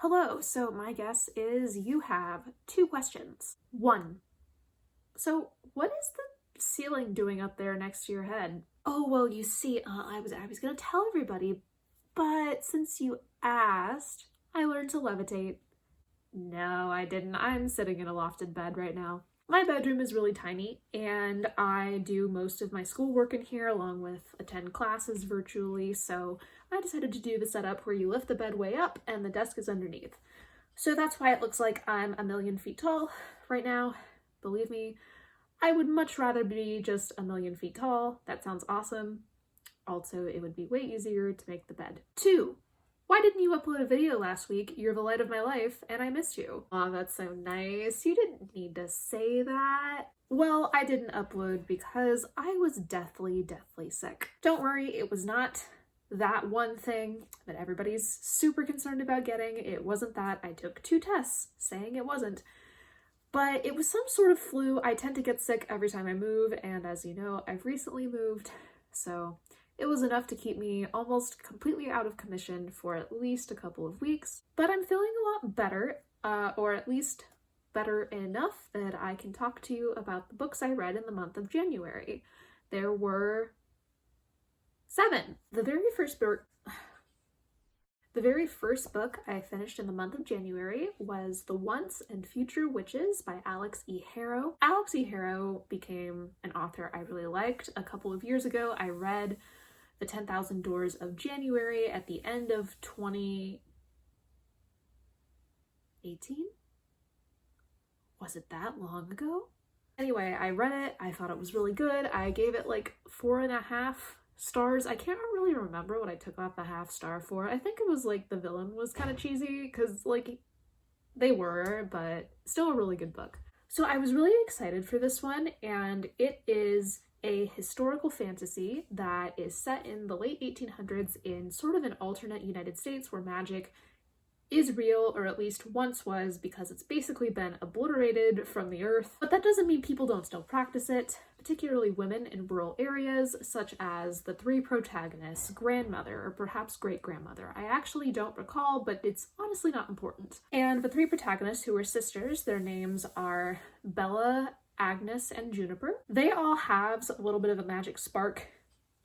Hello, so my guess is you have 2 questions. 1. So what is the ceiling doing up there next to your head? Oh, well, you see, I was gonna tell everybody, but since you asked, I learned to levitate. No, I didn't. I'm sitting in a lofted bed right now. My bedroom is really tiny, and I do most of my schoolwork in here along with attend classes virtually, so I decided to do the setup where you lift the bed way up and the desk is underneath. So that's why it looks like I'm a million feet tall right now. Believe me, I would much rather be just a million feet tall. That sounds awesome. Also, it would be way easier to make the bed. 2. Why didn't you upload a video last week? You're the light of my life, and I missed you. Aw, that's so nice. You didn't need to say that. Well, I didn't upload because I was deathly sick. Don't worry, it was not that one thing that everybody's super concerned about getting. It wasn't that. I took 2 tests saying it wasn't. But it was some sort of flu. I tend to get sick every time I move, and as you know, I've recently moved, so it was enough to keep me almost completely out of commission for at least a couple of weeks. But I'm feeling a lot better, or at least better enough that I can talk to you about the books I read in the month of January. There were 7. The very first book I finished in the month of January was The Once and Future Witches by Alix E. Harrow. Alix E. Harrow became an author I really liked. A couple of years ago, I read The 10,000 Doors of January at the end of 2018? Was it that long ago? Anyway, I read it. I thought it was really good. I gave it like 4.5 stars. I can't really remember what I took off the half star for. I think it was like the villain was kind of cheesy because like they were, but still a really good book. So I was really excited for this one, and it is a historical fantasy that is set in the late 1800s in sort of an alternate United States where magic is real, or at least once was, because it's basically been obliterated from the earth. But that doesn't mean people don't still practice it, particularly women in rural areas, such as the 3 protagonists' grandmother, or perhaps great-grandmother. I actually don't recall, but it's honestly not important. And the 3 protagonists, who are sisters, their names are Bella, Agnes, and Juniper. They all have a little bit of a magic spark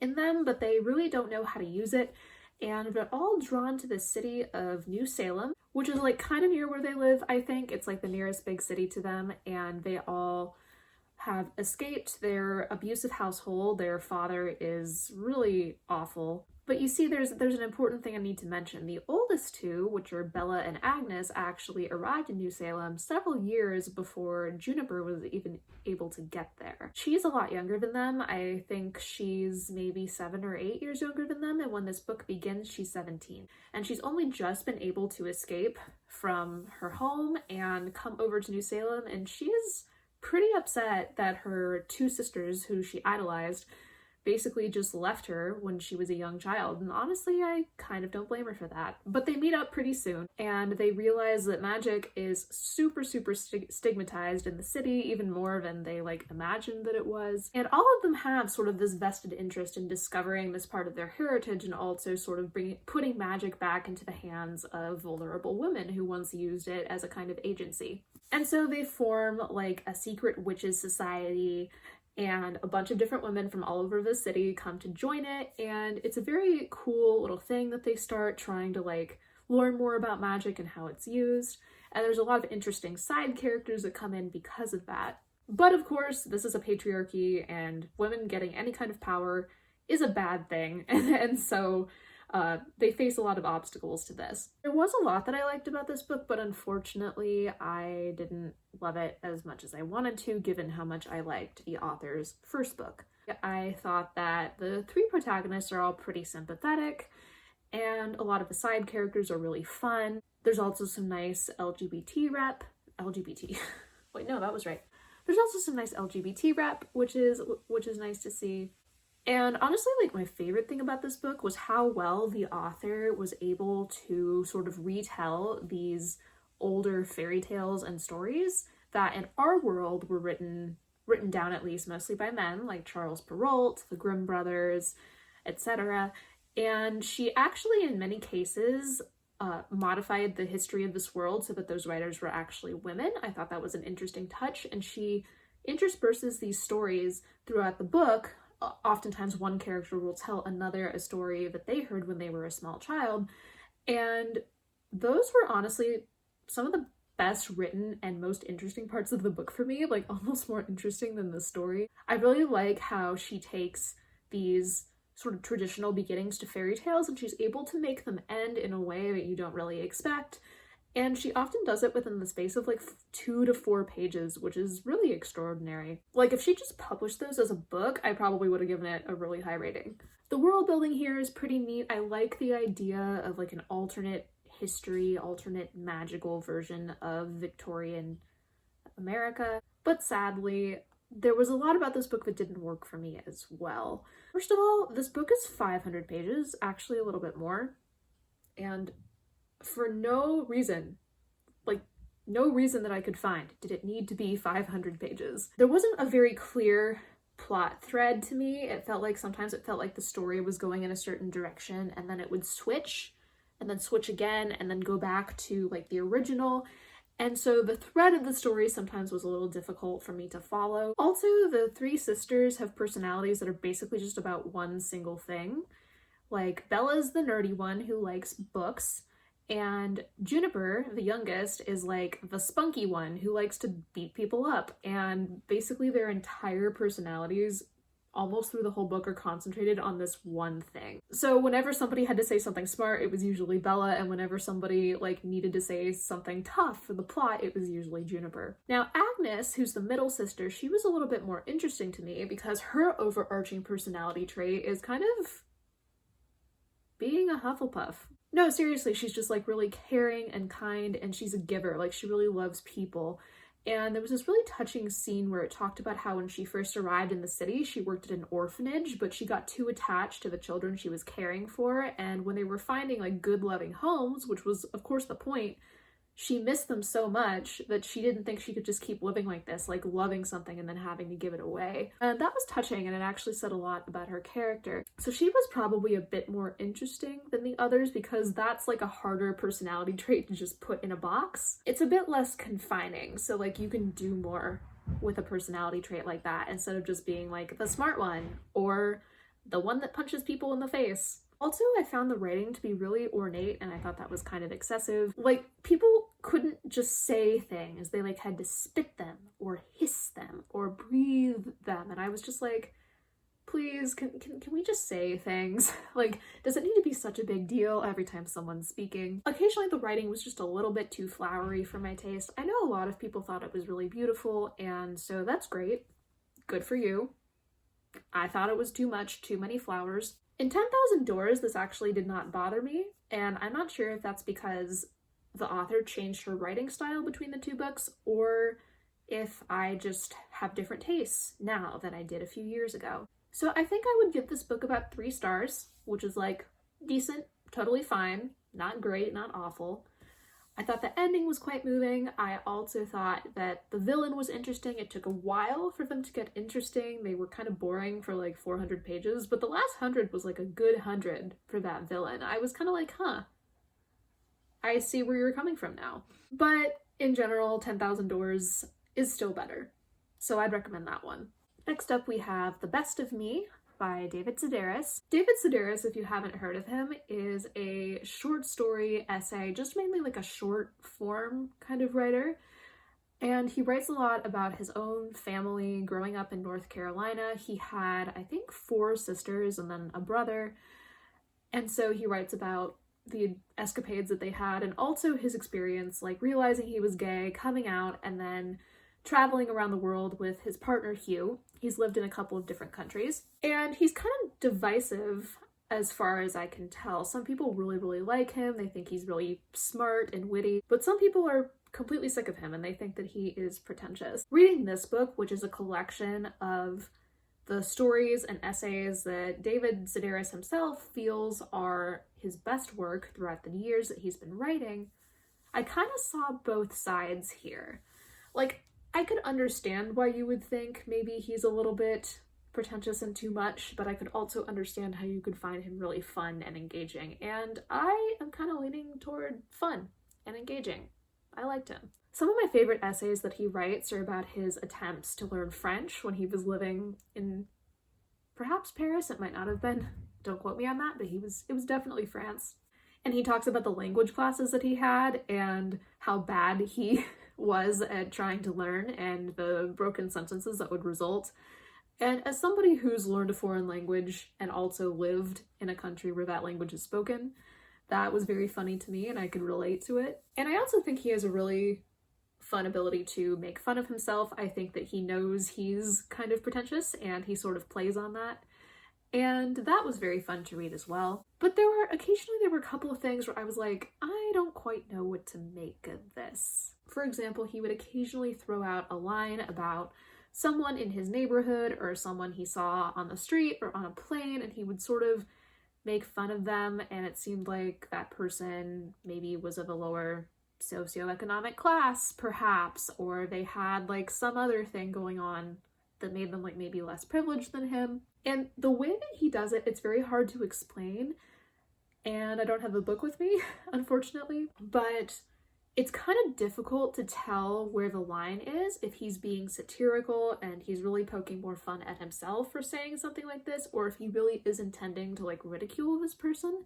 in them, but they really don't know how to use it. And they're all drawn to the city of New Salem, which is like kind of near where they live, I think. It's like the nearest big city to them, and they all have escaped their abusive household. Their father is really awful. But you see, there's an important thing I need to mention. The oldest 2, which are Bella and Agnes, actually arrived in New Salem several years before Juniper was even able to get there. She's a lot younger than them. I think she's maybe 7 or 8 years younger than them, and when this book begins, she's 17. And she's only just been able to escape from her home and come over to New Salem, and she is pretty upset that her 2 sisters, who she idolized, basically just left her when she was a young child, and honestly, I kind of don't blame her for that. But they meet up pretty soon, and they realize that magic is super stigmatized in the city, even more than they imagined that it was. And all of them have sort of this vested interest in discovering this part of their heritage, and also sort of putting magic back into the hands of vulnerable women who once used it as a kind of agency. And so they form like a secret witches society, and a bunch of different women from all over the city come to join it, and it's a very cool little thing that they start trying to learn more about magic and how it's used, and there's a lot of interesting side characters that come in because of that. But of course, this is a patriarchy, and women getting any kind of power is a bad thing, and so they face a lot of obstacles to this. There was a lot that I liked about this book, but unfortunately I didn't love it as much as I wanted to, given how much I liked the author's first book. I thought that the 3 protagonists are all pretty sympathetic, and a lot of the side characters are really fun. There's also some nice wait, no, that was right. There's also some nice LGBT rep, which is nice to see. And honestly, my favorite thing about this book was how well the author was able to sort of retell these older fairy tales and stories that in our world were written down at least mostly by men, like Charles Perrault, the Grimm brothers, etc. And she actually, in many cases, modified the history of this world so that those writers were actually women. I thought that was an interesting touch, and she intersperses these stories throughout the book. Oftentimes one character will tell another a story that they heard when they were a small child, and those were honestly some of the best written and most interesting parts of the book for me, like almost more interesting than the story. I really like how she takes these sort of traditional beginnings to fairy tales and she's able to make them end in a way that you don't really expect. And she often does it within the space of like 2 to 4 pages, which is really extraordinary. Like if she just published those as a book, I probably would have given it a really high rating. The world building here is pretty neat. I like the idea of like an alternate history, alternate magical version of Victorian America. But sadly, there was a lot about this book that didn't work for me as well. First of all, this book is 500 pages, actually a little bit more. And for no reason, like no reason that I could find, did it need to be 500 pages. There wasn't a very clear plot thread to me. It felt like sometimes it felt like the story was going in a certain direction and then it would switch and then switch again and then go back to like the original. And so the thread of the story sometimes was a little difficult for me to follow. Also, the 3 sisters have personalities that are basically just about one single thing. Like Bella's the nerdy one who likes books, and Juniper, the youngest, is like the spunky one who likes to beat people up. And basically their entire personalities almost through the whole book are concentrated on this one thing. So whenever somebody had to say something smart, it was usually Bella, and whenever somebody like needed to say something tough for the plot, it was usually Juniper. Now Agnes, who's the middle sister, she was a little bit more interesting to me because her overarching personality trait is kind of being a Hufflepuff. No, seriously, she's just like really caring and kind, and she's a giver. Like she really loves people. And there was this really touching scene where it talked about how when she first arrived in the city, she worked at an orphanage, but she got too attached to the children she was caring for. And when they were finding like good, loving homes, which was of course the point, she missed them so much that she didn't think she could just keep living like this, like loving something and then having to give it away. And that was touching, and it actually said a lot about her character. So she was probably a bit more interesting than the others because that's like a harder personality trait to just put in a box. It's a bit less confining, so like you can do more with a personality trait like that instead of just being like the smart one or the one that punches people in the face. Also, I found the writing to be really ornate, and I thought that was kind of excessive. Like, people couldn't just say things. They, like, had to spit them, or hiss them, or breathe them, and I was just like, please, can we just say things? Like, does it need to be such a big deal every time someone's speaking? Occasionally, the writing was just a little bit too flowery for my taste. I know a lot of people thought it was really beautiful, and so that's great. Good for you. I thought it was too much, too many flowers. In 10,000 Doors, this actually did not bother me, and I'm not sure if that's because the author changed her writing style between the 2 books, or if I just have different tastes now than I did a few years ago. So I think I would give this book about 3 stars, which is like decent, totally fine, not great, not awful. I thought the ending was quite moving. I also thought that the villain was interesting. It took a while for them to get interesting. They were kind of boring for like 400 pages, but the last 100 was like a good 100 for that villain. I was kind of like, huh, I see where you're coming from now. But in general, 10,000 Doors is still better, so I'd recommend that one. Next up, we have The Best of Me by David Sedaris. David Sedaris, if you haven't heard of him, is a short story essay, just mainly like a short form kind of writer. And he writes a lot about his own family growing up in North Carolina. He had, I think, 4 sisters and then a brother. And so he writes about the escapades that they had and also his experience, like realizing he was gay, coming out, and then traveling around the world with his partner, Hugh. He's lived in a couple of different countries, and he's kind of divisive as far as I can tell. Some people really, really like him. They think he's really smart and witty, but some people are completely sick of him and they think that he is pretentious. Reading this book, which is a collection of the stories and essays that David Sedaris himself feels are his best work throughout the years that he's been writing, I kind of saw both sides here. Like, I could understand why you would think maybe he's a little bit pretentious and too much, but I could also understand how you could find him really fun and engaging. And I am kind of leaning toward fun and engaging. I liked him. Some of my favorite essays that he writes are about his attempts to learn French when he was living in perhaps Paris. It might not have been. Don't quote me on that, but it was definitely France. And he talks about the language classes that he had and how bad he was at trying to learn and the broken sentences that would result. And as somebody who's learned a foreign language and also lived in a country where that language is spoken, that was very funny to me and I could relate to it. And I also think he has a really fun ability to make fun of himself. I think that he knows he's kind of pretentious and he sort of plays on that. And that was very fun to read as well. But there were a couple of things where I was like, I don't quite know what to make of this. For example, he would occasionally throw out a line about someone in his neighborhood or someone he saw on the street or on a plane, and he would sort of make fun of them, and it seemed like that person maybe was of a lower socioeconomic class, perhaps, or they had like some other thing going on that made them like maybe less privileged than him. And the way that he does it, it's very hard to explain, and I don't have the book with me, unfortunately, but it's kind of difficult to tell where the line is, if he's being satirical and he's really poking more fun at himself for saying something like this, or if he really is intending to like ridicule this person.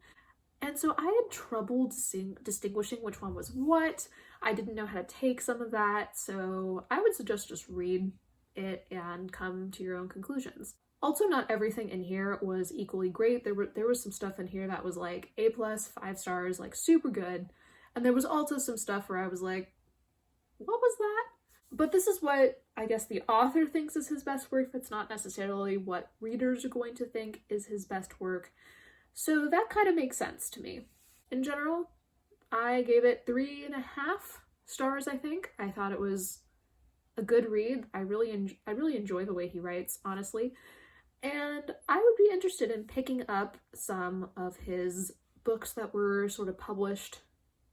And so I had trouble distinguishing which one was what. I didn't know how to take some of that, so I would suggest just read it and come to your own conclusions. Also, not everything in here was equally great. There was some stuff in here that was like A+, 5 stars, like super good. And there was also some stuff where I was like, what was that? But this is what I guess the author thinks is his best work. It's not necessarily what readers are going to think is his best work. So that kind of makes sense to me. In general, I gave it 3.5 stars, I think. I thought it was a good read. I really enjoy the way he writes, honestly. And I would be interested in picking up some of his books that were sort of published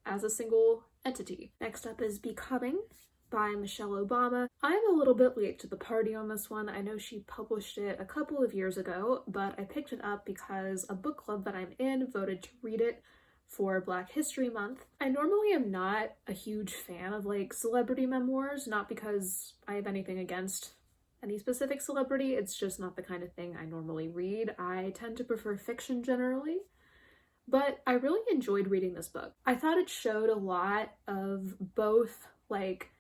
as a single entity. Next up is Becoming by Michelle Obama. I'm a little bit late to the party on this one. I know she published it a couple of years ago, but I picked it up because a book club that I'm in voted to read it for Black History Month. I normally am not a huge fan of like celebrity memoirs, not because I have anything against any specific celebrity, it's just not the kind of thing I normally read. I tend to prefer fiction generally. But I really enjoyed reading this book. I thought it showed a lot of both like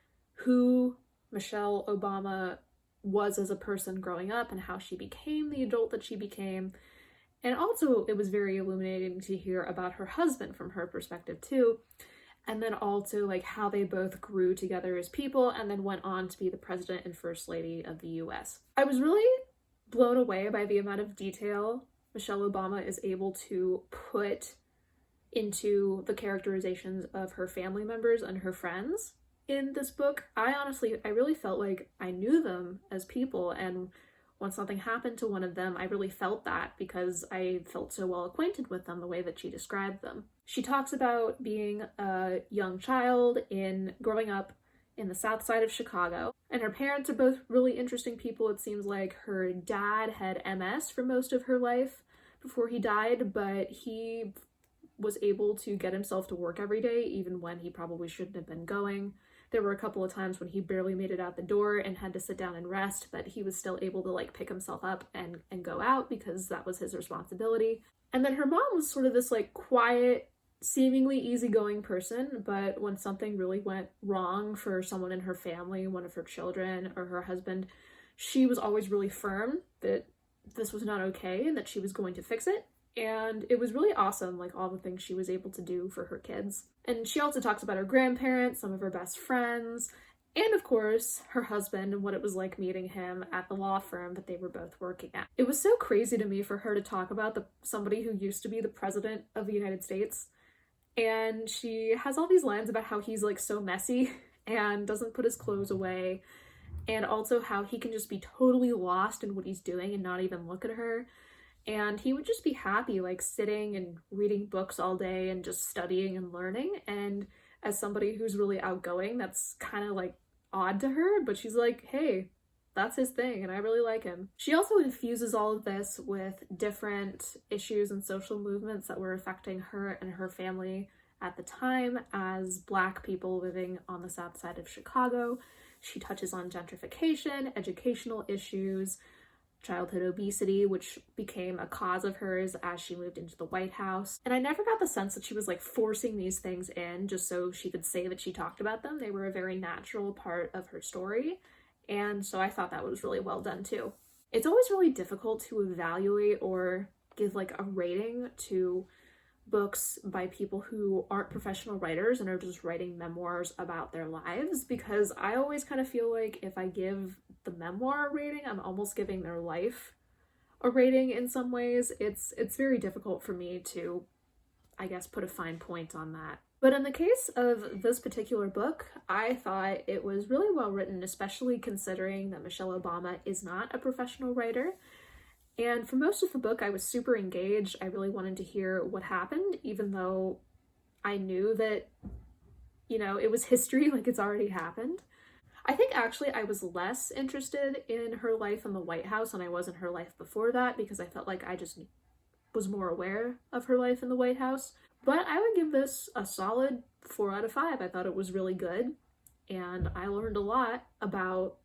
who Michelle Obama was as a person growing up and how she became the adult that she became. And also it was very illuminating to hear about her husband from her perspective too. And then also like how they both grew together as people and then went on to be the president and first lady of the US. I was really blown away by the amount of detail Michelle Obama is able to put into the characterizations of her family members and her friends in this book. I really felt like I knew them as people, and when something happened to one of them, I really felt that because I felt so well acquainted with them the way that she described them. She talks about being a young child growing up in the south side of Chicago, and her parents are both really interesting people. It seems like her dad had MS for most of her life before he died, but he was able to get himself to work every day, even when he probably shouldn't have been going. There were a couple of times when he barely made it out the door and had to sit down and rest, but he was still able to like pick himself up and go out because that was his responsibility. And then her mom was sort of this like quiet, seemingly easygoing person, but when something really went wrong for someone in her family, one of her children or her husband, she was always really firm that this was not okay and that she was going to fix it. And it was really awesome, like all the things she was able to do for her kids. And she also talks about her grandparents, some of her best friends, and of course her husband and what it was like meeting him at the law firm that they were both working at. It was so crazy to me for her to talk about somebody who used to be the president of the United States. And she has all these lines about how he's like so messy and doesn't put his clothes away, and also how he can just be totally lost in what he's doing and not even look at her. And he would just be happy like sitting and reading books all day and just studying and learning. And as somebody who's really outgoing, that's kind of like odd to her, but she's like, hey, that's his thing, and I really like him. She also infuses all of this with different issues and social movements that were affecting her and her family at the time as Black people living on the south side of Chicago. She touches on gentrification, educational issues, childhood obesity, which became a cause of hers as she moved into the White House. And I never got the sense that she was like forcing these things in just so she could say that she talked about them. They were a very natural part of her story. And so I thought that was really well done too. It's always really difficult to evaluate or give like a rating to books by people who aren't professional writers and are just writing memoirs about their lives, because I always kind of feel like if I give the memoir a rating, I'm almost giving their life a rating in some ways. It's very difficult for me to, I guess, put a fine point on that. But in the case of this particular book, I thought it was really well written, especially considering that Michelle Obama is not a professional writer. And for most of the book, I was super engaged. I really wanted to hear what happened, even though I knew that, you know, it was history, like it's already happened. I think actually I was less interested in her life in the White House than I was in her life before that, because I felt like I just was more aware of her life in the White House. But I would give this a solid 4 out of 5. I thought it was really good, and I learned a lot about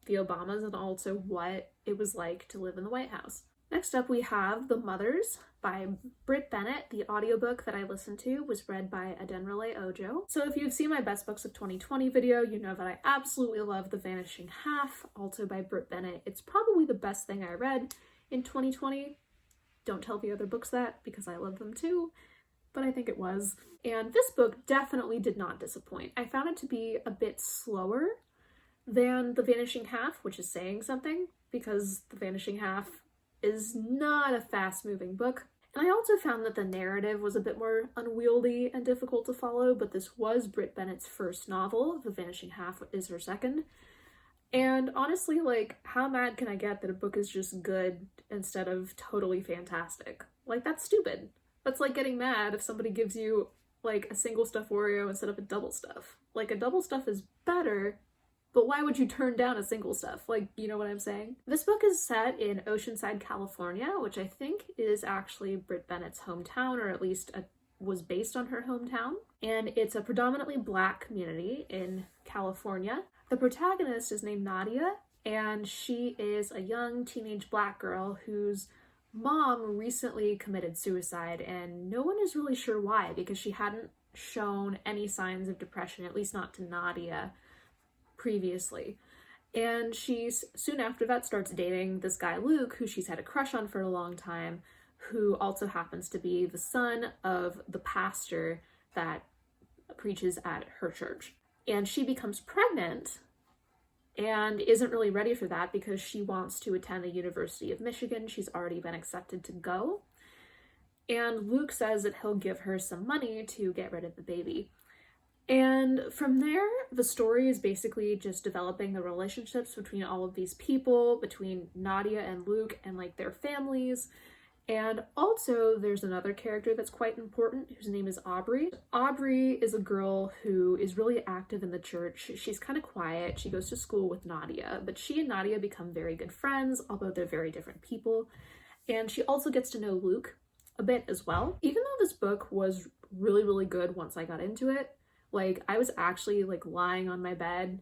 the Obamas and also what it was like to live in the White House. Next up, we have The Mothers by Brit Bennet. The audiobook that I listened to was read by Adenrele Ojo. So if you've seen my Best Books of 2020 video, you know that I absolutely love The Vanishing Half, also by Brit Bennet. It's probably the best thing I read in 2020. Don't tell the other books that, because I love them too, but I think it was. And this book definitely did not disappoint. I found it to be a bit slower than The Vanishing Half, which is saying something, because The Vanishing Half is not a fast-moving book. And I also found that the narrative was a bit more unwieldy and difficult to follow, but this was Brit Bennet's first novel. The Vanishing Half is her second. And honestly, like, how mad can I get that a book is just good instead of totally fantastic? Like, that's stupid. That's like getting mad if somebody gives you, like, a single stuff Oreo instead of a double stuff. Like, a double stuff is better, but why would you turn down a single stuff? Like, you know what I'm saying? This book is set in Oceanside, California, which I think is actually Brit Bennet's hometown, or at least was based on her hometown. And it's a predominantly Black community in California. The protagonist is named Nadia, and she is a young teenage Black girl whose mom recently committed suicide, and no one is really sure why, because she hadn't shown any signs of depression, at least not to Nadia, previously. And she soon after that starts dating this guy Luke, who she's had a crush on for a long time, who also happens to be the son of the pastor that preaches at her church. And she becomes pregnant and isn't really ready for that because she wants to attend the University of Michigan. She's already been accepted to go. And Luke says that he'll give her some money to get rid of the baby. And from there, the story is basically just developing the relationships between all of these people, between Nadia and Luke and like their families. And also there's another character that's quite important whose name is Aubrey. Aubrey is a girl who is really active in the church. She's kind of quiet. She goes to school with Nadia, but she and Nadia become very good friends, although they're very different people. And she also gets to know Luke a bit as well. Even though this book was really, really good once I got into it, like, I was actually, like, lying on my bed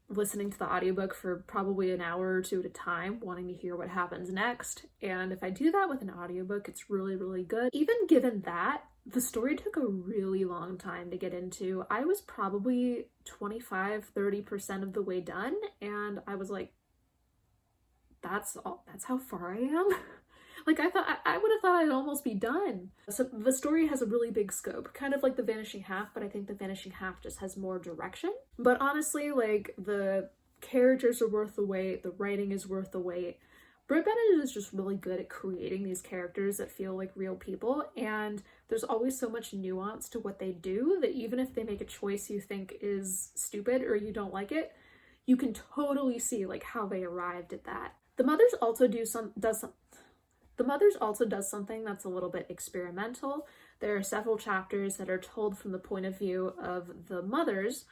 listening to the audiobook for probably an hour or two at a time, wanting to hear what happens next. And if I do that with an audiobook, it's really, really good. Even given that, the story took a really long time to get into. I was probably 25-30% of the way done, and I was like, that's how far I am? Like, I would have thought I'd almost be done. So the story has a really big scope, kind of like The Vanishing Half, but I think The Vanishing Half just has more direction. But honestly, like, the characters are worth the wait, the writing is worth the wait. Brit Bennet is just really good at creating these characters that feel like real people, and there's always so much nuance to what they do that even if they make a choice you think is stupid or you don't like it, you can totally see, like, how they arrived at that. The Mothers also does something that's a little bit experimental. There are several chapters that are told from the point of view of the mothers,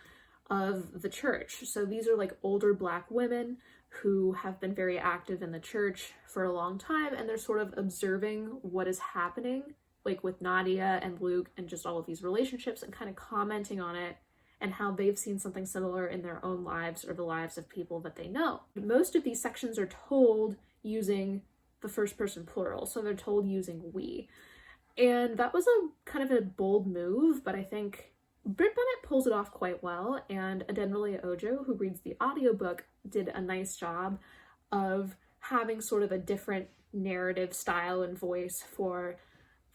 of the church. So these are like older Black women who have been very active in the church for a long time, and they're sort of observing what is happening, like with Nadia and Luke and just all of these relationships, and kind of commenting on it and how they've seen something similar in their own lives or the lives of people that they know. Most of these sections are told using the first person plural, so they're told using we. And that was a kind of a bold move, but I think Brit Bennet pulls it off quite well, and Adenrele Ojo, who reads the audiobook, did a nice job of having sort of a different narrative style and voice for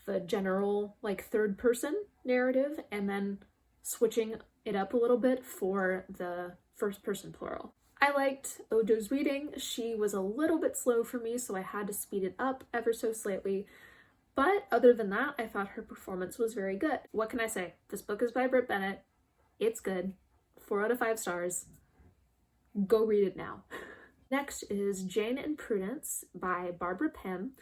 the general, like, third person narrative, and then switching it up a little bit for the first person plural. I liked Ojo's reading. She was a little bit slow for me, so I had to speed it up ever so slightly. But other than that, I thought her performance was very good. What can I say? This book is by Brit Bennet. It's good. 4 out of 5 stars. Go read it now. Next is Jane and Prudence by Barbara Pym.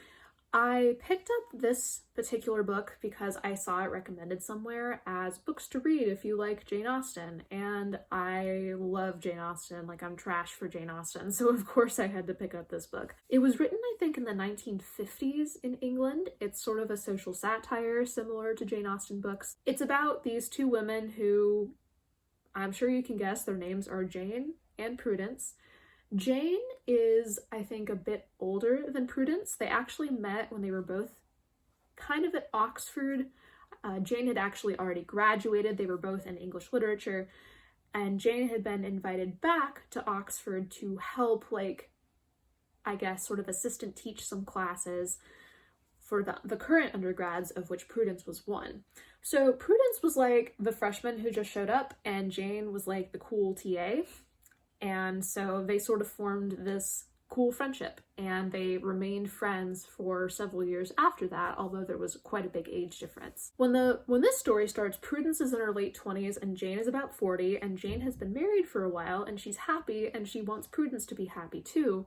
I picked up this particular book because I saw it recommended somewhere as books to read if you like Jane Austen, and I love Jane Austen. Like, I'm trash for Jane Austen, so of course I had to pick up this book. It was written, I think, in the 1950s in England. It's sort of a social satire similar to Jane Austen books. It's about these two women who, I'm sure you can guess, their names are Jane and Prudence. Jane is, I think, a bit older than Prudence. They actually met when they were both kind of at Oxford. Jane had actually already graduated. They were both in English literature, and Jane had been invited back to Oxford to help, like, I guess, sort of assistant teach some classes for the current undergrads, of which Prudence was one. So Prudence was like the freshman who just showed up, and Jane was like the cool TA. And so they sort of formed this cool friendship, and they remained friends for several years after that, although there was quite a big age difference. When this story starts, Prudence is in her late 20s and Jane is about 40, and Jane has been married for a while and she's happy, and she wants Prudence to be happy too.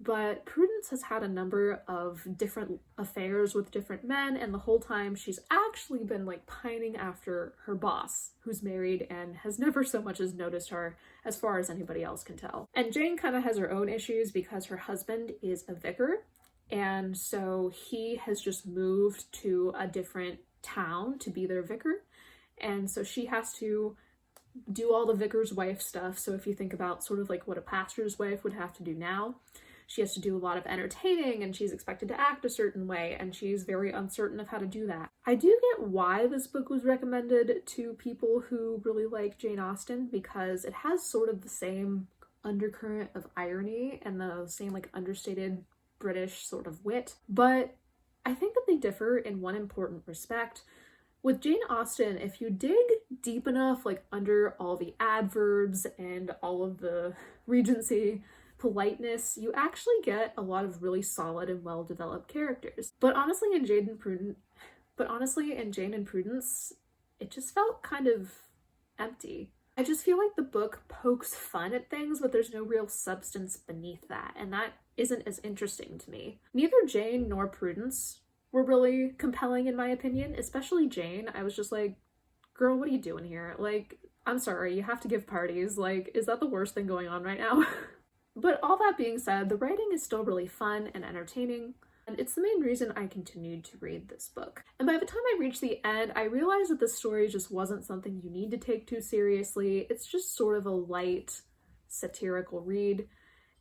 But Prudence has had a number of different affairs with different men, and the whole time she's actually been, like, pining after her boss, who's married and has never so much as noticed her, as far as anybody else can tell. And Jane kind of has her own issues because her husband is a vicar, and so he has just moved to a different town to be their vicar, and so she has to do all the vicar's wife stuff. So if you think about sort of like what a pastor's wife would have to do now, she has to do a lot of entertaining, and she's expected to act a certain way, and she's very uncertain of how to do that. I do get why this book was recommended to people who really like Jane Austen, because it has sort of the same undercurrent of irony and the same, like, understated British sort of wit. But I think that they differ in one important respect. With Jane Austen, if you dig deep enough, like, under all the adverbs and all of the Regency politeness, you actually get a lot of really solid and well-developed characters. But honestly, in Jane and Prudence, it just felt kind of empty. I just feel like the book pokes fun at things, but there's no real substance beneath that, and that isn't as interesting to me. Neither Jane nor Prudence were really compelling in my opinion, especially Jane. I was just like, girl, what are you doing here? Like, I'm sorry, you have to give parties. Like, is that the worst thing going on right now? But all that being said, the writing is still really fun and entertaining, and it's the main reason I continued to read this book. And by the time I reached the end, I realized that this story just wasn't something you need to take too seriously. It's just sort of a light, satirical read,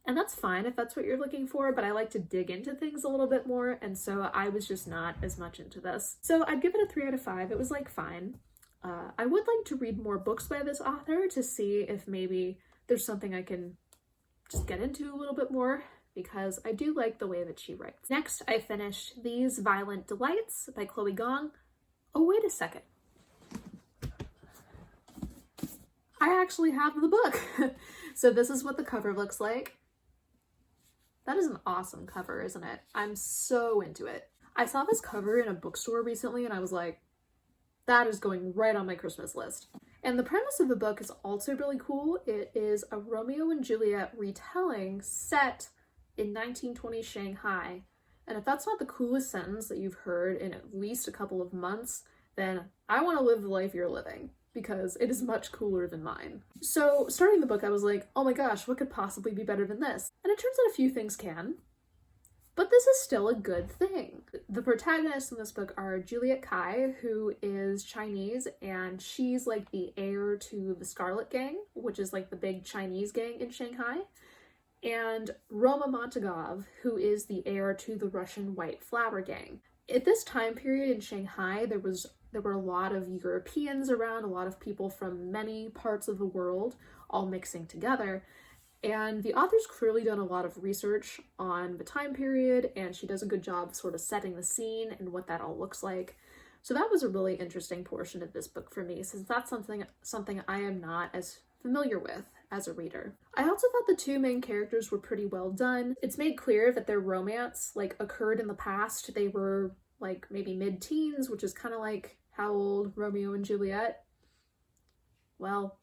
and that's fine if that's what you're looking for, but I like to dig into things a little bit more, and so I was just not as much into this. So I'd give it a 3 out of 5. It was, like, fine. I would like to read more books by this author to see if maybe there's something I can just get into a little bit more, because I do like the way that she writes. Next, I finished These Violent Delights by Chloe Gong. Oh, wait a second. I actually have the book. So this is what the cover looks like. That is an awesome cover, isn't it? I'm so into it. I saw this cover in a bookstore recently and I was like, that is going right on my Christmas list. And the premise of the book is also really cool. It is a Romeo and Juliet retelling set in 1920s Shanghai. And if that's not the coolest sentence that you've heard in at least a couple of months, then I want to live the life you're living. because it is much cooler than mine. So starting the book, I was like, oh my gosh, what could possibly be better than this? And it turns out a few things can, but this is still a good thing. The protagonists in this book are Juliet Kai, who is Chinese, and she's like the heir to the Scarlet Gang, which is like the big Chinese gang in Shanghai, and Roma Montagov, who is the heir to the Russian White Flower Gang. At this time period in Shanghai, there were a lot of Europeans around, a lot of people from many parts of the world all mixing together. And the author's clearly done a lot of research on the time period, and she does a good job sort of setting the scene and what that all looks like. So that was a really interesting portion of this book for me, since that's something I am not as familiar with as a reader. I also thought the two main characters were pretty well done. It's made clear that their romance occurred in the past. They were maybe mid-teens, which is kind of like how old Romeo and Juliet, well,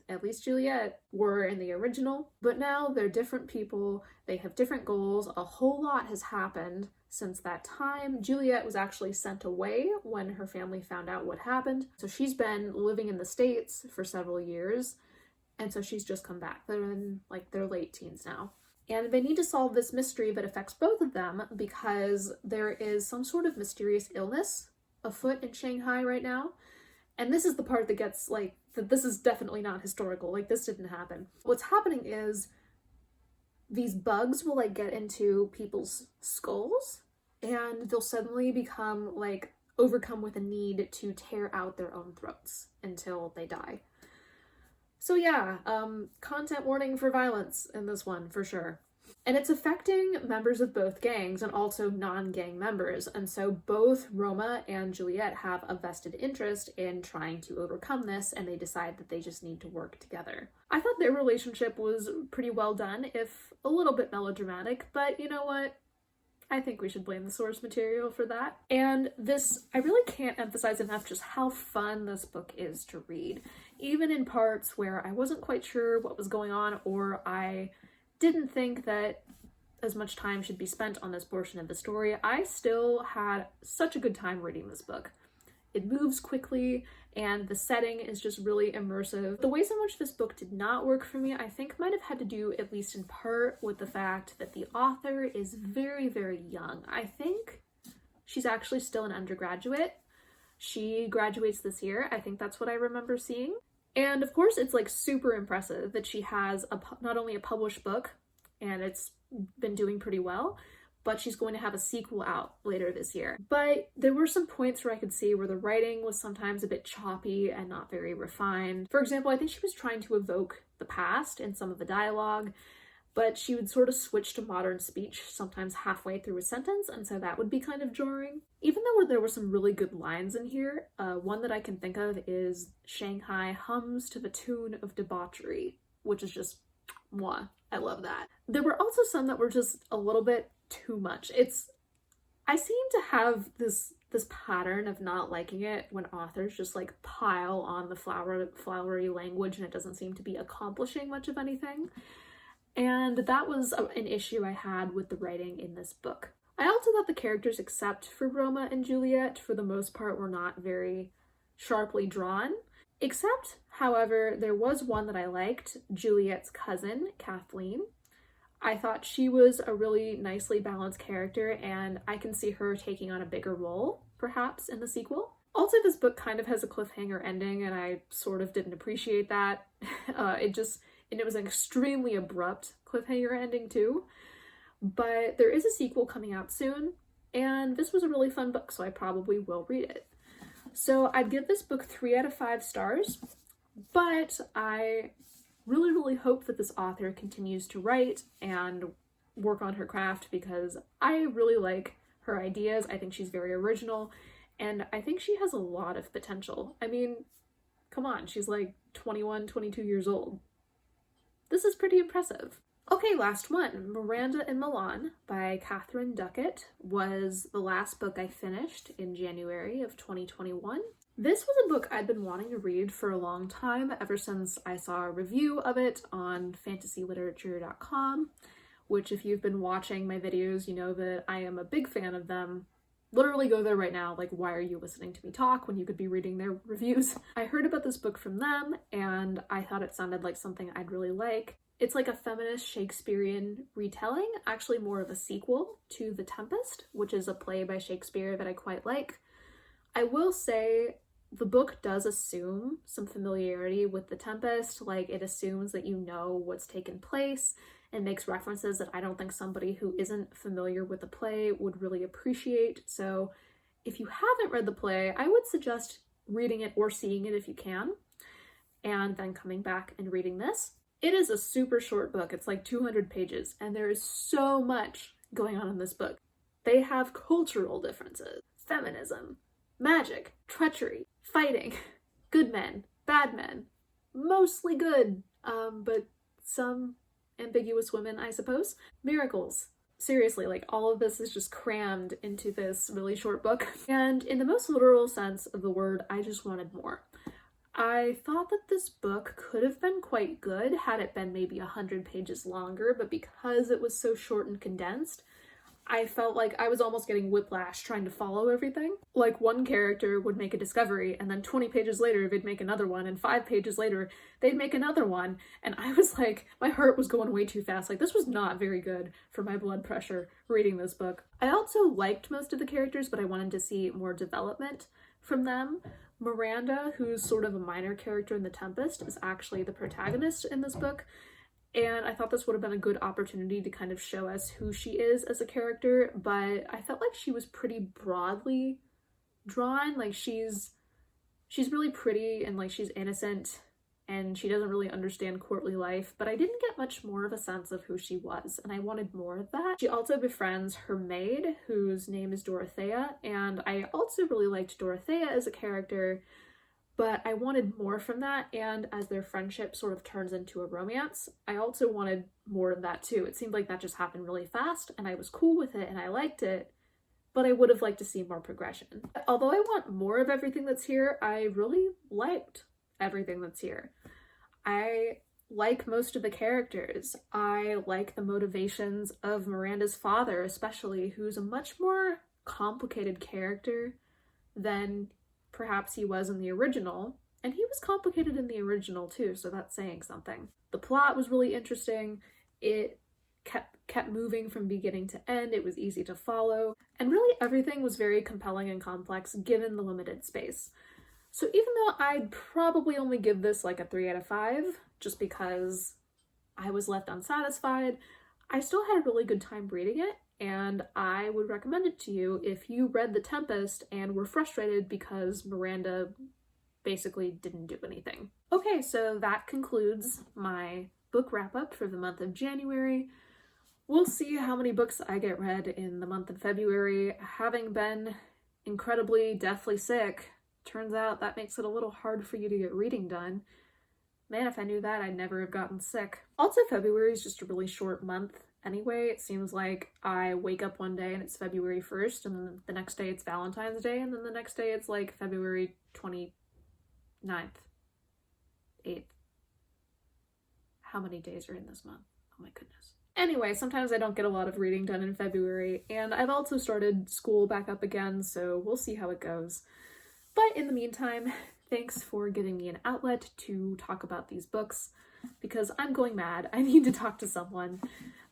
at least Juliet, were in the original. But now they're different people, they have different goals, a whole lot has happened since that time. Juliet was actually sent away when her family found out what happened. So she's been living in the States for several years, and so she's just come back. They're in their late teens now. And they need to solve this mystery that affects both of them because there is some sort of mysterious illness afoot in Shanghai right now. And this is the part that gets that this is definitely not historical. This didn't happen. What's happening is these bugs will get into people's skulls, and they'll suddenly become overcome with a need to tear out their own throats until they die. So yeah, content warning for violence in this one for sure. And it's affecting members of both gangs and also non-gang members, and so both Roma and Juliet have a vested interest in trying to overcome this, and they decide that they just need to work together. I thought their relationship was pretty well done, if a little bit melodramatic, but you know what? I think we should blame the source material for that. And this, I really can't emphasize enough just how fun this book is to read. Even in parts where I wasn't quite sure what was going on, or I didn't think that as much time should be spent on this portion of the story, I still had such a good time reading this book. It moves quickly, and the setting is just really immersive. The ways in which this book did not work for me, I think might have had to do, at least in part, with the fact that the author is very, very young. I think she's actually still an undergraduate. She graduates this year. I think that's what I remember seeing. And of course, it's super impressive that she has not only a published book, and it's been doing pretty well, but she's going to have a sequel out later this year. But there were some points where I could see where the writing was sometimes a bit choppy and not very refined. For example, I think she was trying to evoke the past in some of the dialogue, but she would sort of switch to modern speech sometimes halfway through a sentence, and so that would be kind of jarring. Even though there were some really good lines in here, one that I can think of is "Shanghai hums to the tune of debauchery," which is just mwah. I love that. There were also some that were just a little bit too much. I seem to have this pattern of not liking it when authors just pile on the flowery language and it doesn't seem to be accomplishing much of anything. And that was an issue I had with the writing in this book. I also thought the characters, except for Roma and Juliet, for the most part were not very sharply drawn. Except, however, there was one that I liked, Juliet's cousin, Kathleen. I thought she was a really nicely balanced character, and I can see her taking on a bigger role, perhaps, in the sequel. Also, this book kind of has a cliffhanger ending, and I sort of didn't appreciate that. It was an extremely abrupt cliffhanger ending too. But there is a sequel coming out soon, and this was a really fun book, so I probably will read it. So I'd give this book 3 out of 5 stars, but I really, really hope that this author continues to write and work on her craft, because I really like her ideas. I think she's very original, and I think she has a lot of potential. I mean, come on, she's 21, 22 years old. This is pretty impressive. Okay, last one. Miranda and Milan by Katharine Duckett was the last book I finished in January of 2021. This was a book I'd been wanting to read for a long time, ever since I saw a review of it on fantasyliterature.com, which if you've been watching my videos, you know that I am a big fan of them. literally go there right now. Like, why are you listening to me talk when you could be reading their reviews? I heard about this book from them and I thought it sounded like something I'd really like. It's like a feminist Shakespearean retelling, actually more of a sequel to The Tempest, which is a play by Shakespeare that I quite like. I will say the book does assume some familiarity with The Tempest, like it assumes that you know what's taken place and makes references that I don't think somebody who isn't familiar with the play would really appreciate. So if you haven't read the play, I would suggest reading it or seeing it if you can, and then coming back and reading this. It is a super short book. It's like 200 pages, and there is so much going on in this book. They have cultural differences, feminism, magic, treachery, fighting, good men, bad men, mostly good, but some ambiguous women, I suppose. Miracles. Seriously, like all of this is just crammed into this really short book. And in the most literal sense of the word, I just wanted more. I thought that this book could have been quite good had it been maybe 100 pages longer, but because it was so short and condensed, I felt like I was almost getting whiplash trying to follow everything. Like one character would make a discovery and then 20 pages later they'd make another one, and 5 pages later they'd make another one, and I was like, my heart was going way too fast. Like this was not very good for my blood pressure reading this book. I also liked most of the characters, but I wanted to see more development from them. Miranda, who's sort of a minor character in The Tempest, is actually the protagonist in this book. And I thought this would have been a good opportunity to kind of show us who she is as a character, but I felt like she was pretty broadly drawn. Like she's really pretty and like she's innocent and she doesn't really understand courtly life, but I didn't get much more of a sense of who she was, and I wanted more of that. She also befriends her maid, whose name is Dorothea, and I also really liked Dorothea as a character, but I wanted more from that, and as their friendship sort of turns into a romance, I also wanted more of that too. It seemed like that just happened really fast, and I was cool with it, and I liked it, but I would have liked to see more progression. Although I want more of everything that's here, I really liked everything that's here. I like most of the characters. I like the motivations of Miranda's father, especially, who's a much more complicated character than perhaps he was in the original, and he was complicated in the original too, so that's saying something. The plot was really interesting. It kept moving from beginning to end. It was easy to follow, and really everything was very compelling and complex given the limited space. So even though I'd probably only give this like a 3 out of 5, just because I was left unsatisfied, I still had a really good time reading it, and I would recommend it to you if you read The Tempest and were frustrated because Miranda basically didn't do anything. Okay, so that concludes my book wrap-up for the month of January. We'll see how many books I get read in the month of February. Having been incredibly deathly sick, turns out that makes it a little hard for you to get reading done. Man, if I knew that, I'd never have gotten sick. Also, February is just a really short month anyway. It seems like I wake up one day and it's February 1st, and then the next day it's Valentine's Day, and then the next day it's like February 29th, 8th. How many days are in this month? Oh my goodness. Anyway, sometimes I don't get a lot of reading done in February, and I've also started school back up again, so we'll see how it goes. But in the meantime, thanks for giving me an outlet to talk about these books, because I'm going mad. I need to talk to someone.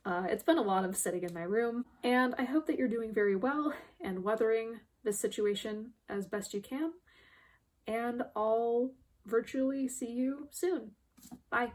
It's been a lot of sitting in my room, and I hope that you're doing very well and weathering this situation as best you can, and I'll virtually see you soon. Bye.